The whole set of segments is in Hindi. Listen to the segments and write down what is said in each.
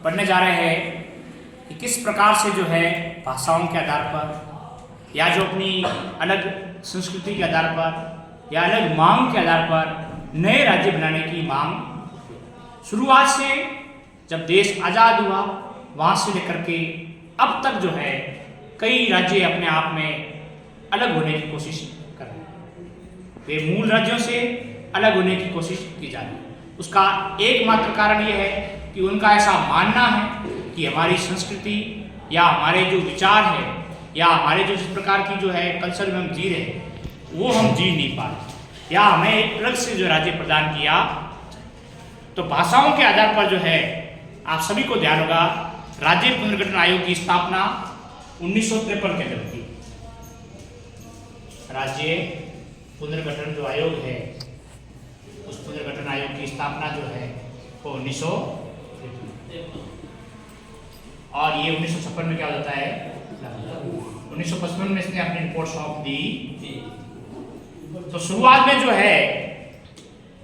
पढ़ने जा रहे हैं कि किस प्रकार से जो है भाषाओं के आधार पर या जो अपनी अलग संस्कृति के आधार पर या अलग मांग के आधार पर नए राज्य बनाने की मांग शुरुआत से जब देश आज़ाद हुआ वहाँ से लेकर के अब तक जो है कई राज्य अपने आप में अलग होने की कोशिश कर रहे हैं। वे मूल राज्यों से अलग होने की कोशिश की जा रही है। उसका एकमात्र कारण यह है कि उनका ऐसा मानना है कि हमारी संस्कृति या हमारे जो विचार है या हमारे जो जिस प्रकार की जो है कल्चर में हम जी रहे हैं वो हम जी नहीं पा रहे या हमें एक अलग से जो राज्य प्रदान किया। तो भाषाओं के आधार पर जो है आप सभी को ध्यान होगा राज्य पुनर्गठन आयोग की स्थापना 1953 के अंदर की। राज्य पुनर्गठन जो आयोग है उस पुनर्गठन आयोग की स्थापना जो है वो 1953 और ये 1956 में क्या होता है 1955 में इसने अपनी रिपोर्ट सौंप दी। तो शुरुआत में जो है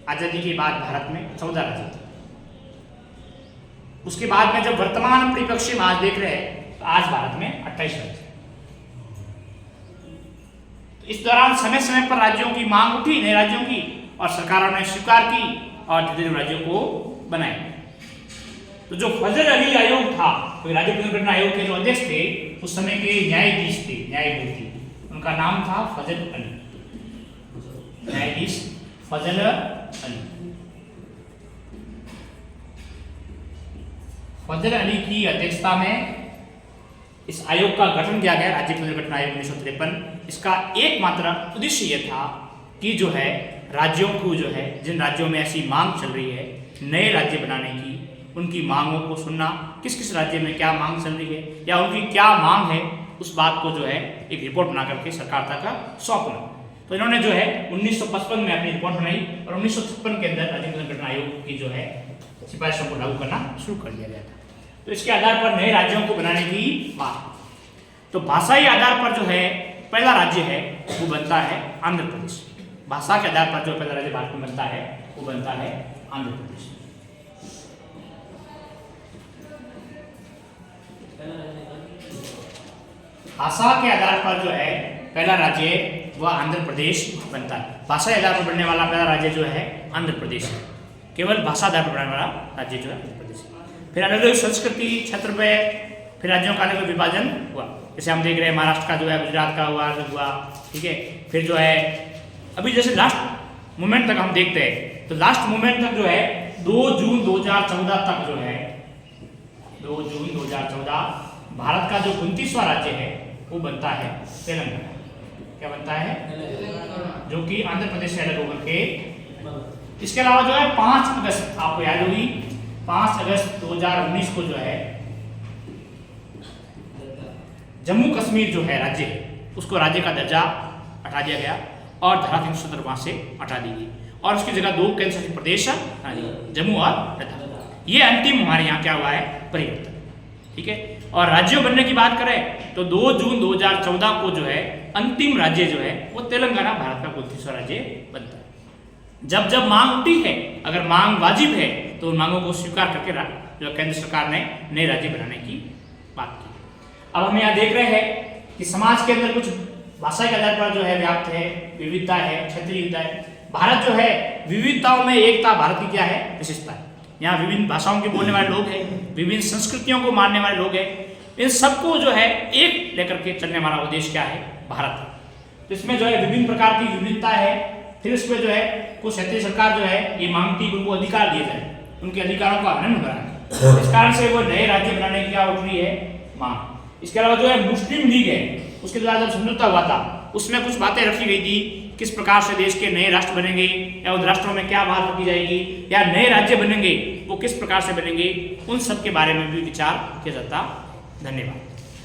आजादी के बाद भारत में 14 राज्य थे। उसके बाद में जब वर्तमान परिप्रेक्ष्य में आज देख रहे हैं तो आज भारत में 28 राज्य। तो इस दौरान समय समय पर राज्यों की मांग उठी नए राज्यों की और सरकारों ने स्वीकार की और धीरे धीरे राज्यों को बनाया। तो जो फजल अली आयोग था तो राज्य पुनर्गठन आयोग के जो अध्यक्ष थे उस समय के न्यायाधीश थे न्यायमूर्ति उनका नाम था फजल अली न्यायाधीश फजल अली। फजल अली की अध्यक्षता में इस आयोग का गठन किया गया राज्य पुनर्गठन आयोग 1953। इसका एकमात्र उद्देश्य यह था कि जो है राज्यों को जो है जिन राज्यों में ऐसी मांग चल रही है नए राज्य बनाने की उनकी मांगों को सुनना किस किस राज्य में क्या मांग चल रही है या उनकी क्या मांग है उस बात को जो है एक रिपोर्ट बना करके सरकार तक सौंपना। तो इन्होंने जो है 1955 में अपनी रिपोर्ट बनाई और 1956 के अंदर राज्य पुनर्गठन आयोग की जो है सिफारिशों को लागू करना शुरू कर दिया गया था। तो इसके आधार पर नए राज्यों को बनाने की मांग। तो भाषाई आधार पर जो है पहला राज्य है वो बनता है आंध्र प्रदेश। भाषा के आधार पर जो पहला राज्य भारत में बनता है वो बनता है आंध्र प्रदेश। भाषा के आधार पर जो है पहला राज्य वह आंध्र प्रदेश बनता है। भाषा के आधार पर बनने वाला पहला राज्य जो है आंध्र प्रदेश है। केवल भाषा आधार पर बनने वाला राज्य जो है आंध्र प्रदेश है। फिर अलग अलग संस्कृति क्षेत्र पे फिर राज्यों का अलग विभाजन हुआ। जैसे हम देख रहे हैं महाराष्ट्र का जो है गुजरात का हुआ ठीक है। फिर जो है अभी जैसे लास्ट मोमेंट तक हम देखते हैं तो लास्ट मोमेंट तक जो है 2 जून 2014 तक जो है 2 जून 2014 भारत का जो 29वां राज्य है वो बनता है तेलंगाना। क्या बनता है जो कि आंध्र प्रदेश से अलग होकर के। इसके अलावा जो है 5 अगस्त आपको याद होगी 5 अगस्त 2019 को जो है जम्मू कश्मीर जो है राज्य उसको राज्य का दर्जा हटा दिया गया और धारा 370 वहां से हटा दी गई और उसकी जगह 2 केंद्र शासित प्रदेश जम्मू और लद्दाख। ये अंतिम हमारे यहाँ क्या हुआ है परिवर्तन ठीक है। और राज्यों बनने की बात करें तो 2 जून 2014 को जो है अंतिम राज्य जो है वो तेलंगाना भारत का 29वां राज्य बनता है। जब जब मांग उठी है अगर मांग वाजिब है तो उन मांगों को स्वीकार करके जो केंद्र सरकार ने नए राज्य बनाने की बात की। अब हम यहाँ देख रहे हैं कि समाज के अंदर कुछ भाषा के आधार पर जो है व्याप्त है विविधता है क्षेत्रीयता है। भारत जो है विविधताओं में एकता भारत की क्या है विशेषता है। यहाँ विभिन्न भाषाओं के बोलने वाले लोग हैं विभिन्न संस्कृतियों को मानने वाले लोग हैं। इन सबको जो है एक लेकर के चलने वाला उद्देश्य क्या है भारत है। तो इसमें जो है विभिन्न प्रकार की विविधता है। फिर इसमें जो है कुछ क्षेत्रीय सरकार जो है ये मांगती उनको अधिकार दिए जाए उनके अधिकारों का हनन हो रहा है। इस कारण से वो नए राज्य बनाने की क्या उठ रही है मांग। इसके अलावा जो है मुस्लिम लीग है उसके द्वारा जब समझौता हुआ था उसमें कुछ बातें रखी गई थी किस प्रकार से देश के नए राष्ट्र बनेंगे या उन राष्ट्रों में क्या बात रखी जाएगी या नए राज्य बनेंगे वो किस प्रकार से बनेंगे उन सब के बारे में भी विचार किया जाता। धन्यवाद।